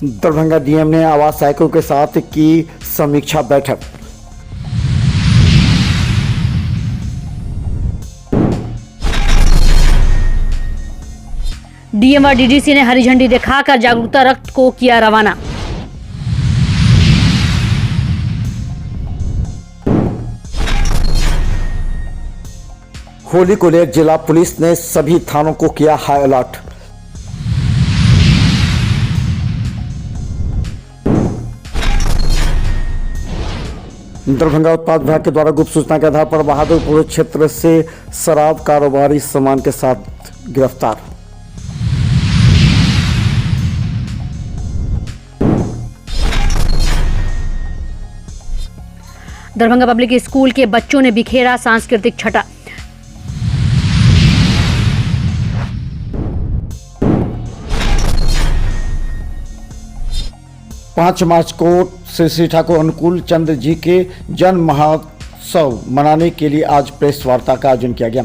Darbhanga DM ने आवास सहायकों के साथ की समीक्षा बैठक। डीएम और डीडीसी ने हरी झंडी दिखाकर जागरूकता रथ को किया रवाना। होली को लेकर जिला पुलिस ने सभी थानों को किया हाई अलर्ट। दरभंगा उत्पाद विभाग के द्वारा गुप्त सूचना के आधार पर बहादुरपुर क्षेत्र से शराब कारोबारी सामान के साथ गिरफ्तार। दरभंगा पब्लिक स्कूल के बच्चों ने बिखेरा सांस्कृतिक छटा। पाँच मार्च को श्री ठाकुर अनुकूल चंद्र जी के जन्म महोत्सव मनाने के लिए आज प्रेस वार्ता का आयोजन किया गया।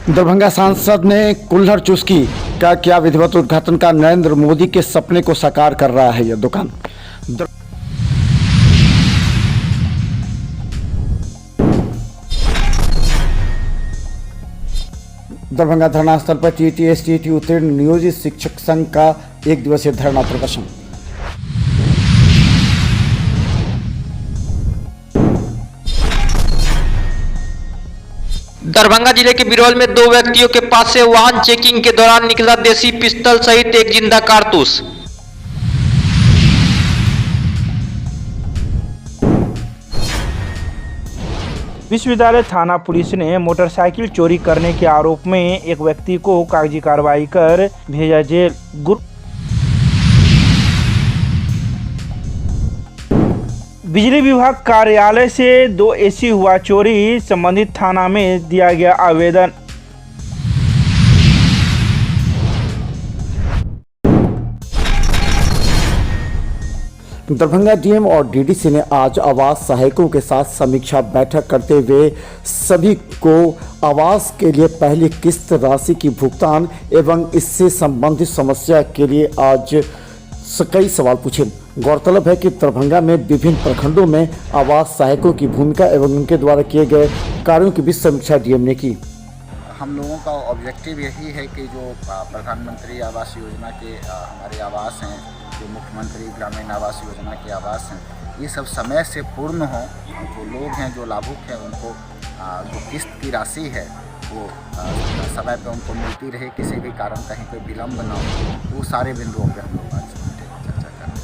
दरभंगा सांसद ने कुल्हड़ चुस्की का किया विधिवत उद्घाटन का। नरेंद्र मोदी के सपने को साकार कर रहा है यह दुकान। दरभंगा धरना स्थल पर टीटी उत्तीर्ण नियोजित शिक्षक संघ का एक दिवसीय धरना प्रदर्शन। दरभंगा जिले के बिरौल में दो व्यक्तियों के पास से वाहन चेकिंग के दौरान निकला देसी पिस्तौल सहित एक जिंदा कारतूस। विश्वविद्यालय थाना पुलिस ने मोटरसाइकिल चोरी करने के आरोप में एक व्यक्ति को कागजी कार्रवाई कर भेजा जेल। बिजली विभाग कार्यालय से 2 एसी हुआ चोरी, संबंधित थाना में दिया गया आवेदन। दरभंगा डीएम और डीडीसी ने आज आवास सहायकों के साथ समीक्षा बैठक करते हुए सभी को आवास के लिए पहली किस्त राशि की भुगतान एवं इससे संबंधित समस्या के लिए आज कई सवाल पूछे। गौरतलब है कि दरभंगा में विभिन्न प्रखंडों में आवास सहायकों की भूमिका एवं उनके द्वारा किए गए कार्यों की भी समीक्षा डीएम ने की। हम लोगों का ऑब्जेक्टिव यही है कि जो प्रधानमंत्री आवास योजना के हमारे आवास हैं, जो मुख्यमंत्री ग्रामीण आवास योजना के आवास हैं, ये सब समय से पूर्ण हो। जो लोग हैं, जो लाभुक हैं, उनको जो किस्त की राशि है वो समय पे उनको मिलती रहे, किसी भी कारण कहीं कोई विलम्ब ना हो। वो सारे बिंदुओं पे हम लोग आज चर्चा कर रहे हैं।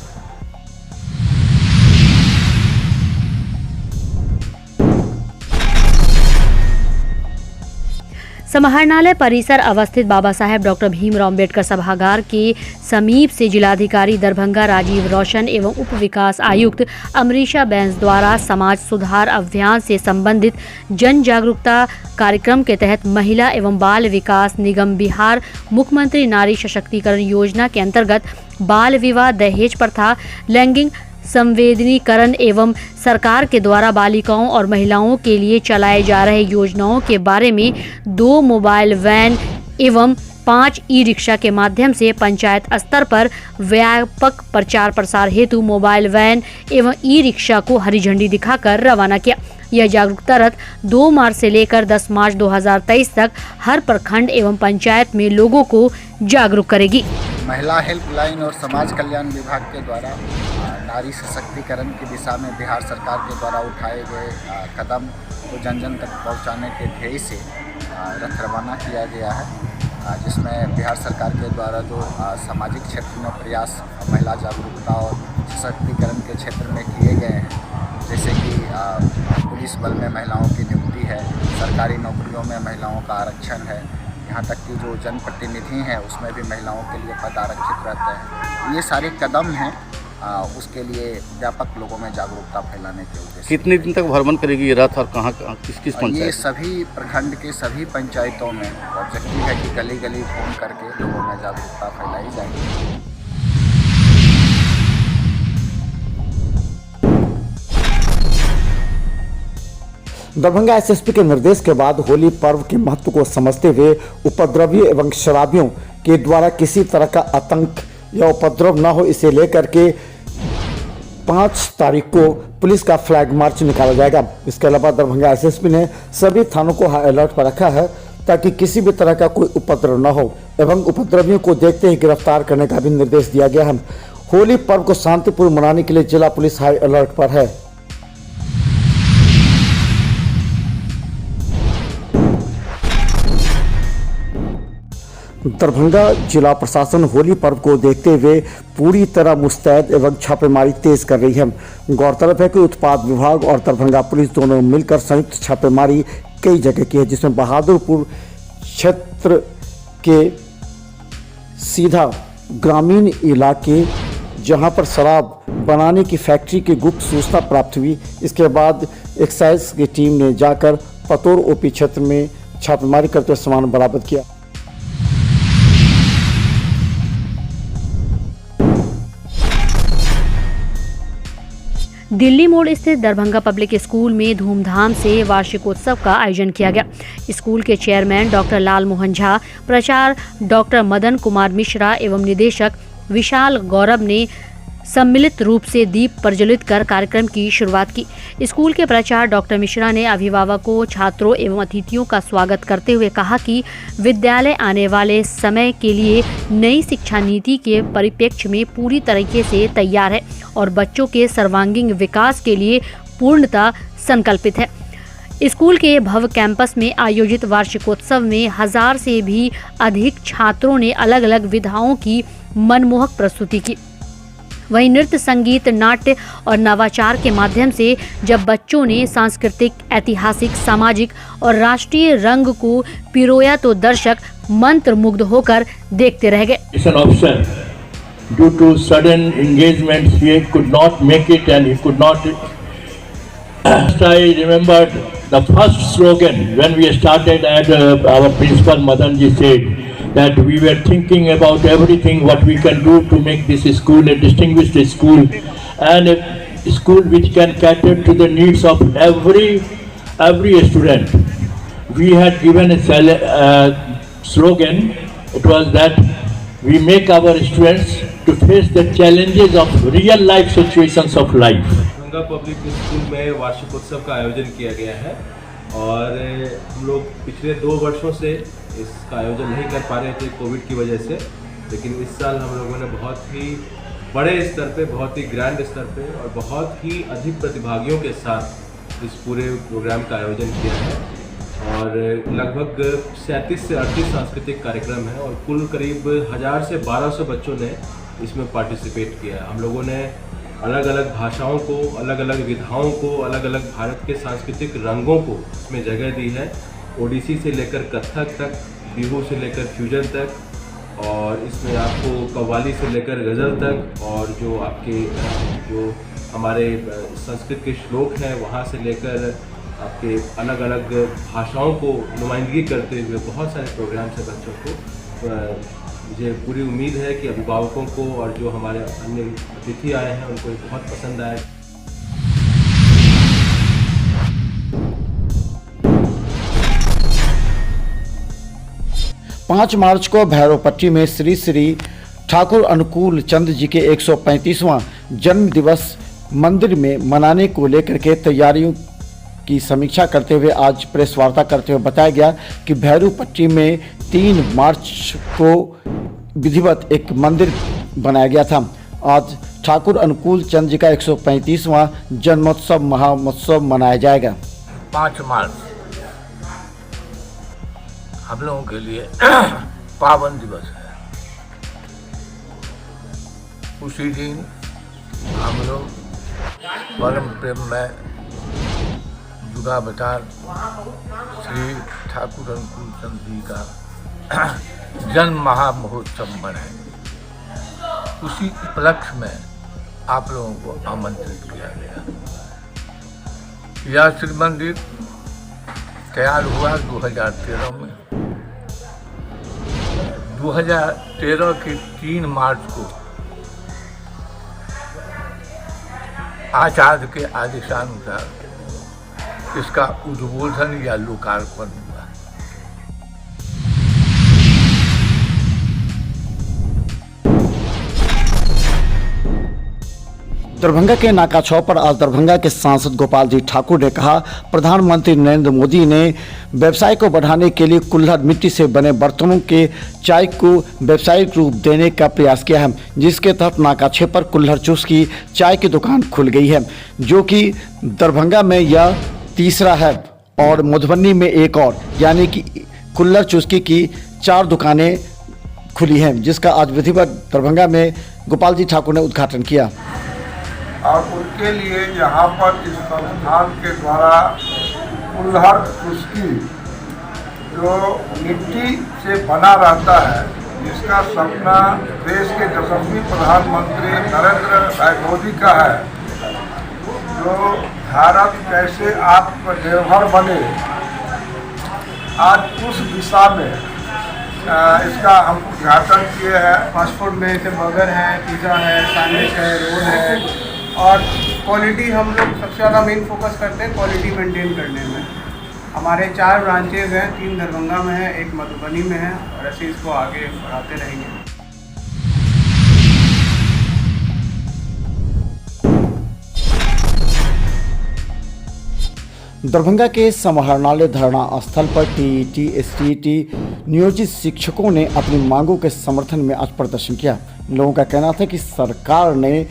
समाहरणालय परिसर अवस्थित बाबा साहेब डॉक्टर भीमराव अम्बेडकर सभागार के समीप से जिलाधिकारी दरभंगा राजीव रोशन एवं उप विकास आयुक्त अमरीशा बैंस द्वारा समाज सुधार अभियान से संबंधित जन जागरूकता कार्यक्रम के तहत महिला एवं बाल विकास निगम बिहार मुख्यमंत्री नारी सशक्तिकरण योजना के अंतर्गत बाल विवाह, दहेज प्रथा, लैंगिक संवेदनीकरण एवं सरकार के द्वारा बालिकाओं और महिलाओं के लिए चलाए जा रहे योजनाओं के बारे में 2 मोबाइल वैन एवं 5 ई रिक्शा के माध्यम से पंचायत स्तर पर व्यापक प्रचार प्रसार हेतु मोबाइल वैन एवं ई रिक्शा को हरी झंडी दिखाकर रवाना किया। यह जागरूकता रथ 2 मार्च से लेकर 10 मार्च 2023 तक हर प्रखंड एवं पंचायत में लोगों को जागरूक करेगी। महिला हेल्पलाइन और समाज कल्याण विभाग के द्वारा नारी सशक्तिकरण की दिशा में बिहार सरकार के द्वारा उठाए गए कदम को जन जन तक पहुंचाने के ध्येय से रथ रवाना किया गया है, जिसमें बिहार सरकार के द्वारा जो सामाजिक क्षेत्र में प्रयास महिला जागरूकता और सशक्तिकरण के क्षेत्र में किए गए हैं, जैसे कि पुलिस बल में महिलाओं की नियुक्ति है, सरकारी नौकरियों में महिलाओं का आरक्षण है, यहाँ तक कि जो जनप्रतिनिधि हैं उसमें भी महिलाओं के लिए पद आरक्षित रहते हैं। ये सारे कदम हैं उसके लिए व्यापक लोगों में जागरूकता फैलाने के उद्देश्य। कितने दिन तक भ्रमण करेगी ये रथ और कहाँ किस पंचायत? ये सभी प्रखंड के सभी पंचायतों में ऑब्जेक्टिव है कि गली गली घूम करके लोगों में जागरूकता फैलाई जाएगी। दरभंगा एसएसपी के निर्देश के बाद होली पर्व के महत्व को समझते हुए उपद्रवियों एवं शराबियों के द्वारा किसी तरह का आतंक या उपद्रव न हो, इसे लेकर के 5 तारीख को पुलिस का फ्लैग मार्च निकाला जाएगा। इसके अलावा दरभंगा एसएसपी ने सभी थानों को हाई अलर्ट पर रखा है ताकि किसी भी तरह का कोई उपद्रव न हो एवं उपद्रवियों को देखते ही गिरफ्तार करने का भी निर्देश दिया गया है। होली पर्व को शांतिपूर्ण मनाने के लिए जिला पुलिस हाई अलर्ट पर है। दरभंगा जिला प्रशासन होली पर्व को देखते हुए पूरी तरह मुस्तैद एवं छापेमारी तेज कर रही है। गौरतलब है कि उत्पाद विभाग और दरभंगा पुलिस दोनों मिलकर संयुक्त छापेमारी कई जगह की है, जिसमें बहादुरपुर क्षेत्र के सीधा ग्रामीण इलाके जहां पर शराब बनाने की फैक्ट्री की गुप्त सूचना प्राप्त हुई। इसके बाद एक्साइज की टीम ने जाकर पतोर ओपी क्षेत्र में छापेमारी करते हुए सामान बरामद किया। दिल्ली मोड़ स्थित दरभंगा पब्लिक स्कूल में धूमधाम से वार्षिकोत्सव का आयोजन किया गया। स्कूल के चेयरमैन डॉक्टर लाल मोहन झा, प्राचार्य डॉक्टर मदन कुमार मिश्रा एवं निदेशक विशाल गौरव ने सम्मिलित रूप से दीप प्रज्वलित कर कार्यक्रम की शुरुआत की। स्कूल के प्राचार्य डॉक्टर मिश्रा ने अभिभावकों, छात्रों एवं अतिथियों का स्वागत करते हुए कहा कि विद्यालय आने वाले समय के लिए नई शिक्षा नीति के परिप्रेक्ष्य में पूरी तरीके से तैयार है और बच्चों के सर्वांगीण विकास के लिए पूर्णतः संकल्पित है। स्कूल के भव्य कैंपस में आयोजित वार्षिकोत्सव में 1000 से भी अधिक छात्रों ने अलग अलग विधाओं की मनमोहक प्रस्तुति की। वहीं नृत्य, संगीत, नाट्य और नवाचार के माध्यम से जब बच्चों ने सांस्कृतिक, ऐतिहासिक, सामाजिक और राष्ट्रीय रंग को पिरोया तो दर्शक मंत्रमुग्ध होकर देखते रह गए। Due to sudden engagements, he could not make it and he could not. I remembered the first slogan when we started, and our principal Madanji said that we were thinking about everything what we can do to make this school a distinguished school and a school which can cater to the needs of every student. We had given a slogan. It was that we make our students to face the challenges of real life situations of life. Darbhanga public school में वार्षिकोत्सव का आयोजन किया गया है और हम लोग पिछले 2 वर्षों से इसका आयोजन नहीं कर पा रहे थे कोविड की वजह से, लेकिन इस साल हम लोगों ने बहुत ही बड़े स्तर पे, बहुत ही ग्रैंड स्तर पे और बहुत ही अधिक प्रतिभागियों के साथ इस पूरे प्रोग्राम का आयोजन किया है और लगभग 37 से 38 सांस्कृतिक कार्यक्रम है और कुल करीब 1000 से 1200 बच्चों ने इसमें पार्टिसिपेट किया। हम लोगों ने अलग अलग भाषाओं को, अलग अलग विधाओं को, अलग अलग भारत के सांस्कृतिक रंगों को इसमें जगह दी है। ओडिसी से लेकर कथक तक, बिहू से लेकर फ्यूजन तक और इसमें आपको कव्वाली से लेकर गज़ल तक और जो आपके जो हमारे संस्कृत के श्लोक हैं वहाँ से लेकर आपके अलग अलग भाषाओं को नुमाइंदगी करते हुए बहुत सारे प्रोग्राम से बच्चों को मुझे पूरी उम्मीद है कि अभिभावकों को और जो हमारे अन्य अतिथि आए हैं उनको बहुत पसंद आए। पाँच मार्च को भैरवपट्टी में श्री श्री ठाकुर अनुकूल चंद जी के 135वां जन्म दिवस मंदिर में मनाने को लेकर के तैयारियों की समीक्षा करते हुए आज प्रेस वार्ता करते हुए बताया गया कि भैरवपट्टी में 3 मार्च को विधिवत एक मंदिर बनाया गया था। आज ठाकुर अनुकूल चंद जी का 135वां जन्मोत्सव महामहोत्सव मनाया जाएगा। 5 मार्च हम लोगों के लिए पावन दिवस है। उसी दिन हम लोग परम प्रेम में जुड़ा बचार श्री ठाकुर अनुकूल चंद जी का जन्म महामहोत्सव मनाएंगे। उसी उपलक्ष्य में आप लोगों को आमंत्रित किया गया। यह श्री मंदिर तैयार हुआ 2013 में। 2013 के 3 मार्च को आचार्य के आदेशानुसार इसका उद्बोधन या लोकार्पण हुआ। दरभंगा के नाका चौक पर आज दरभंगा के सांसद गोपाल जी ठाकुर ने कहा, प्रधानमंत्री नरेंद्र मोदी ने व्यवसाय को बढ़ाने के लिए कुल्हड़ मिट्टी से बने बर्तनों के चाय को व्यावसायिक रूप देने का प्रयास किया है, जिसके तहत नाका 6 पर कुल्हड़ चुस्की चाय की दुकान खुल गई है, जो कि दरभंगा में यह तीसरा है और मधुबनी में एक और, यानी कि कुल्हड़ चुस्की की 4 दुकानें खुली हैं, जिसका आज विधिवत दरभंगा में गोपाल जी ठाकुर ने उद्घाटन किया। और उनके लिए यहाँ पर इस संस्थान के द्वारा कुल्हड़ चुस्की जो मिट्टी से बना रहता है, जिसका सपना देश के यशस्वी प्रधानमंत्री नरेंद्र भाई मोदी का है, जो भारत कैसे आत्मनिर्भर बने, आज उस दिशा में इसका हम उद्घाटन किए हैं। फास्ट फूड में जैसे बर्गर है, पिज़्ज़ा है, सैंडविच है, रोल है, और क्वालिटी हम लोग सबसे ज़्यादा मेन फोकस करते हैं क्वालिटी मेंटेन करने में। हमारे 4 ब्रांचेज हैं, 3 दरभंगा में है, 1 मधुबनी में है, और ऐसे इसको आगे बढ़ाते रहेंगे। दरभंगा के समाहरणालय धरना स्थल पर टीईटी एसटीईटी नियोजित शिक्षकों ने अपनी मांगों के समर्थन में आज प्रदर्शन किया। लोगों का कहना था कि सरकार ने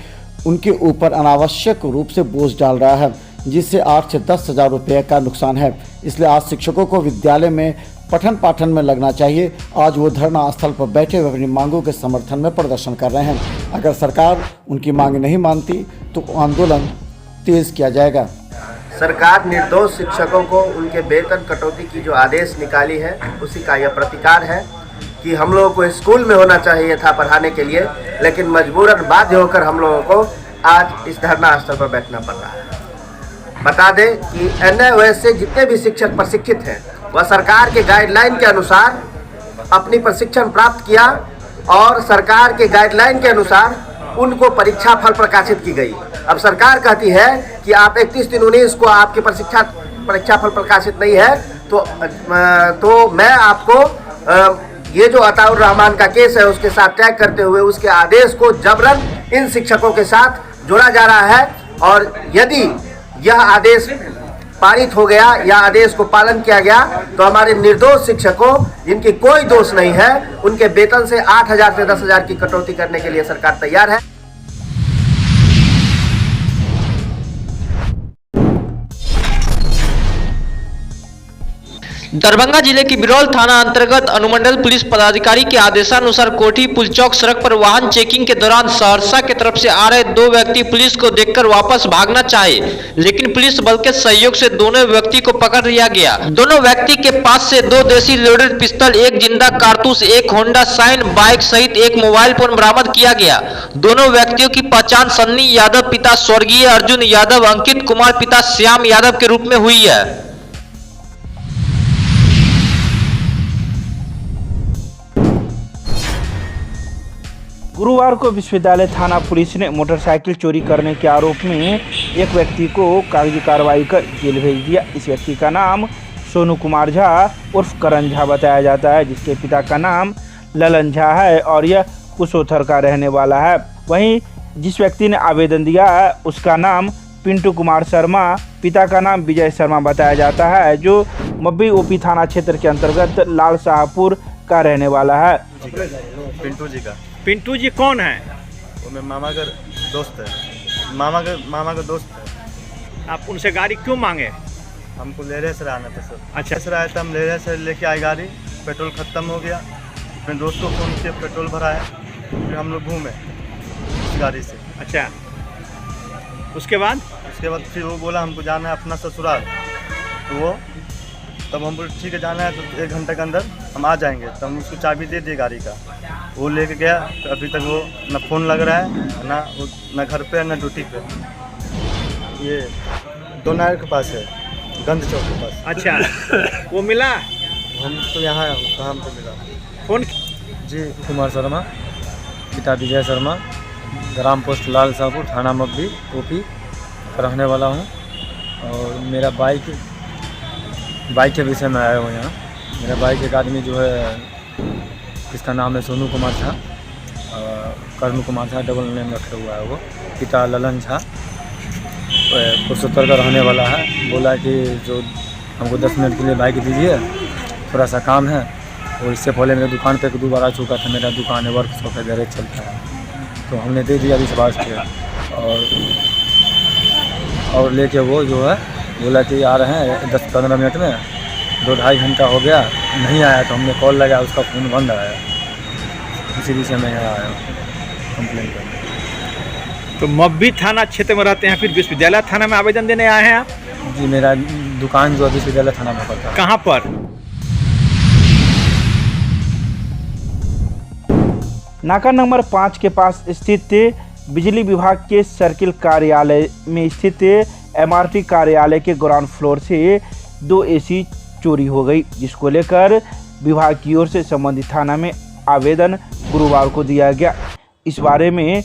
उनके ऊपर अनावश्यक रूप से बोझ डाल रहा है, जिससे 8 से 10 हज़ार रुपये का नुकसान है। इसलिए आज शिक्षकों को विद्यालय में पठन पाठन में लगना चाहिए। आज वो धरना स्थल पर बैठे हुए अपनी मांगों के समर्थन में प्रदर्शन कर रहे हैं। अगर सरकार उनकी मांग नहीं मानती तो आंदोलन तेज किया जाएगा। सरकार निर्दोष शिक्षकों को उनके वेतन कटौती की जो आदेश निकाली है, उसी का यह प्रतिकार है कि हम लोगों को स्कूल में होना चाहिए था पढ़ाने के लिए, लेकिन मजबूरन बाध्य होकर हम लोगों को आज इस धरना स्थल पर बैठना पड़ रहा है। बता दें कि NIOS से जितने भी शिक्षक प्रशिक्षित हैं, वह सरकार के गाइडलाइन के अनुसार अपनी प्रशिक्षण प्राप्त किया और सरकार के गाइडलाइन के अनुसार उनको परीक्षा फल प्रकाशित की गई। अब सरकार कहती है कि आप 31/3/19 को आपकी परीक्षा फल प्रकाशित नहीं है, तो मैं आपको ये जो अताउर रहमान का केस है उसके साथ टैग करते हुए उसके आदेश को जबरन इन शिक्षकों के साथ जोड़ा जा रहा है। और यदि यह आदेश पारित हो गया या आदेश को पालन किया गया तो हमारे निर्दोष शिक्षकों, जिनकी कोई दोष नहीं है, उनके वेतन से 8,000 से 10,000 की कटौती करने के लिए सरकार तैयार है। दरभंगा जिले के बिरौल थाना अंतर्गत अनुमंडल पुलिस पदाधिकारी के आदेशानुसार कोठी पुल चौक सड़क पर वाहन चेकिंग के दौरान सहरसा की तरफ से आ रहे 2 व्यक्ति पुलिस को देखकर वापस भागना चाहे, लेकिन पुलिस बल के सहयोग से दोनों व्यक्ति को पकड़ लिया गया। दोनों व्यक्ति के पास से 2 देसी लोडेड पिस्तौल, 1 जिंदा कारतूस, 1 होंडा शाइन बाइक सहित 1 मोबाइल फोन बरामद किया गया। दोनों व्यक्तियों की पहचान सन्नी यादव पिता स्वर्गीय अर्जुन यादव, अंकित कुमार पिता श्याम यादव के रूप में हुई है। गुरुवार को विश्वविद्यालय थाना पुलिस ने मोटरसाइकिल चोरी करने के आरोप में एक व्यक्ति को कागजी कार्रवाई कर जेल भेज दिया। इस व्यक्ति का नाम सोनू कुमार झा उर्फ करण झा बताया जाता है, जिसके पिता का नाम ललन झा है और यह कुशोथर का रहने वाला है। वहीं जिस व्यक्ति ने आवेदन दिया है उसका नाम पिंटू कुमार शर्मा, पिता का नाम विजय शर्मा बताया जाता है, जो मब्बी ओपी थाना क्षेत्र के अंतर्गत लाल शाहपुर का रहने वाला है। पिंटू जी कौन है? वो मेरे मामा का दोस्त है, मामा का दोस्त है। आप उनसे गाड़ी क्यों मांगे? हमको लेहरे से आना था सर। अच्छा सर आया था, हम लेहरे से लेके आए गाड़ी, पेट्रोल ख़त्म हो गया, अपने दोस्त को फ़ोन किया, पेट्रोल भराया, फिर हम लोग घूमे उस गाड़ी से। अच्छा, उसके बाद फिर वो बोला हमको जाना है अपना ससुराल, तो वो तब हम बोले ठीक है जाना है तो 1 घंटे के अंदर हम आ जाएंगे। तब हम उसको चाबी दे दिए गाड़ी का, वो लेके गया। तो अभी तक वो ना फ़ोन लग रहा है, ना घर पे ना ड्यूटी पे। ये दोनार के पास है, गंद चौक के पास। अच्छा वो मिला? हम तो यहाँ कहाँ हमको मिला। फोन जी कुमार शर्मा, पिता विजय शर्मा, ग्राम पोस्ट लाल शाहपुर, थाना मब्बी ओपी रहने वाला हूँ। और मेरा बाइक बाइक के विषय में आया हूँ यहाँ। मेरा बाइक एक आदमी जो है, जिसका नाम है सोनू कुमार झा, कर्ण कुमार झा डबल नेम रखा हुआ है वो, पिता ललन झा, पुरुषोत्तर का रहने वाला है। बोला कि जो हमको 10 मिनट के लिए बाइक दीजिए, थोड़ा सा काम है। और इससे पहले मेरे दुकान पे 2 बार आ चुका था। मेरा दुकान है, वर्कशॉप है, गैरेज चलता है, तो हमने दे दिया विश्वास पे। और लेके वो जो है बोला कि आ रहे हैं 10-15 मिनट में, 2-2.5 घंटा हो गया, नहीं आया। तो हमने कॉल लगाया, उसका फ़ोन बंद आया। इसी विषय में यहाँ आया कंप्लेन करने। तो मब्बी थाना क्षेत्र में रहते हैं, फिर विश्वविद्यालय थाना में आवेदन देने आए हैं आप? जी, मेरा दुकान जो विश्वविद्यालय थाना में पड़ता है। कहाँ पर? नाका नंबर 5 के पास स्थित बिजली विभाग के सर्किल कार्यालय में स्थित एमआरटी कार्यालय के ग्राउंड फ्लोर से 2 एसी चोरी हो गई, जिसको लेकर विभाग की ओर से संबंधित थाना में आवेदन गुरुवार को दिया गया। इस बारे में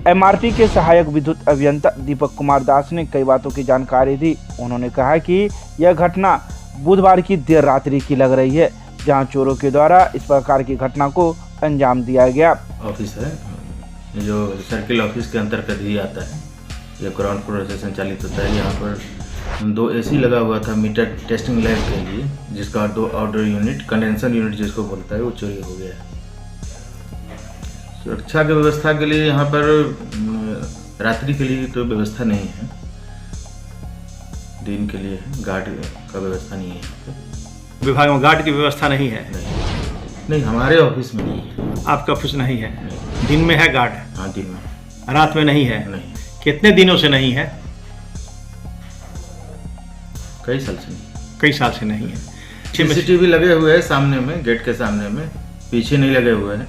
एमआरटी के सहायक विद्युत अभियंता दीपक कुमार दास ने कई बातों की जानकारी दी। उन्होंने कहा कि यह घटना बुधवार की देर रात्रि की लग रही है, जहां चोरों के द्वारा इस प्रकार की घटना को अंजाम दिया गया। ऑफिस है जो सर्किल ऑफिस के अंतर्गत ही आता है, यह ग्राउंड फ्लोर से संचालित होता है। यहाँ पर 2 एसी लगा हुआ था मीटर टेस्टिंग लैब के लिए, जिसका 2 आउटडोर यूनिट, कंडेंसर यूनिट जिसको बोलता है, वो चोरी हो गया है। सुरक्षा की व्यवस्था के लिए यहाँ पर रात्रि के लिए तो व्यवस्था नहीं है, दिन के लिए गार्ड का व्यवस्था नहीं है। विभाग में गार्ड की व्यवस्था नहीं है? नहीं, हमारे ऑफिस में नहीं है। आपका ऑफिस नहीं है? दिन में है गार्ड? हाँ, दिन में। रात में नहीं है? नहीं। कितने दिनों से नहीं है? कई साल से नहीं। कई साल से नहीं है। CCTV लगे हुए हैं सामने में, गेट के सामने में, पीछे नहीं लगे हुए हैं।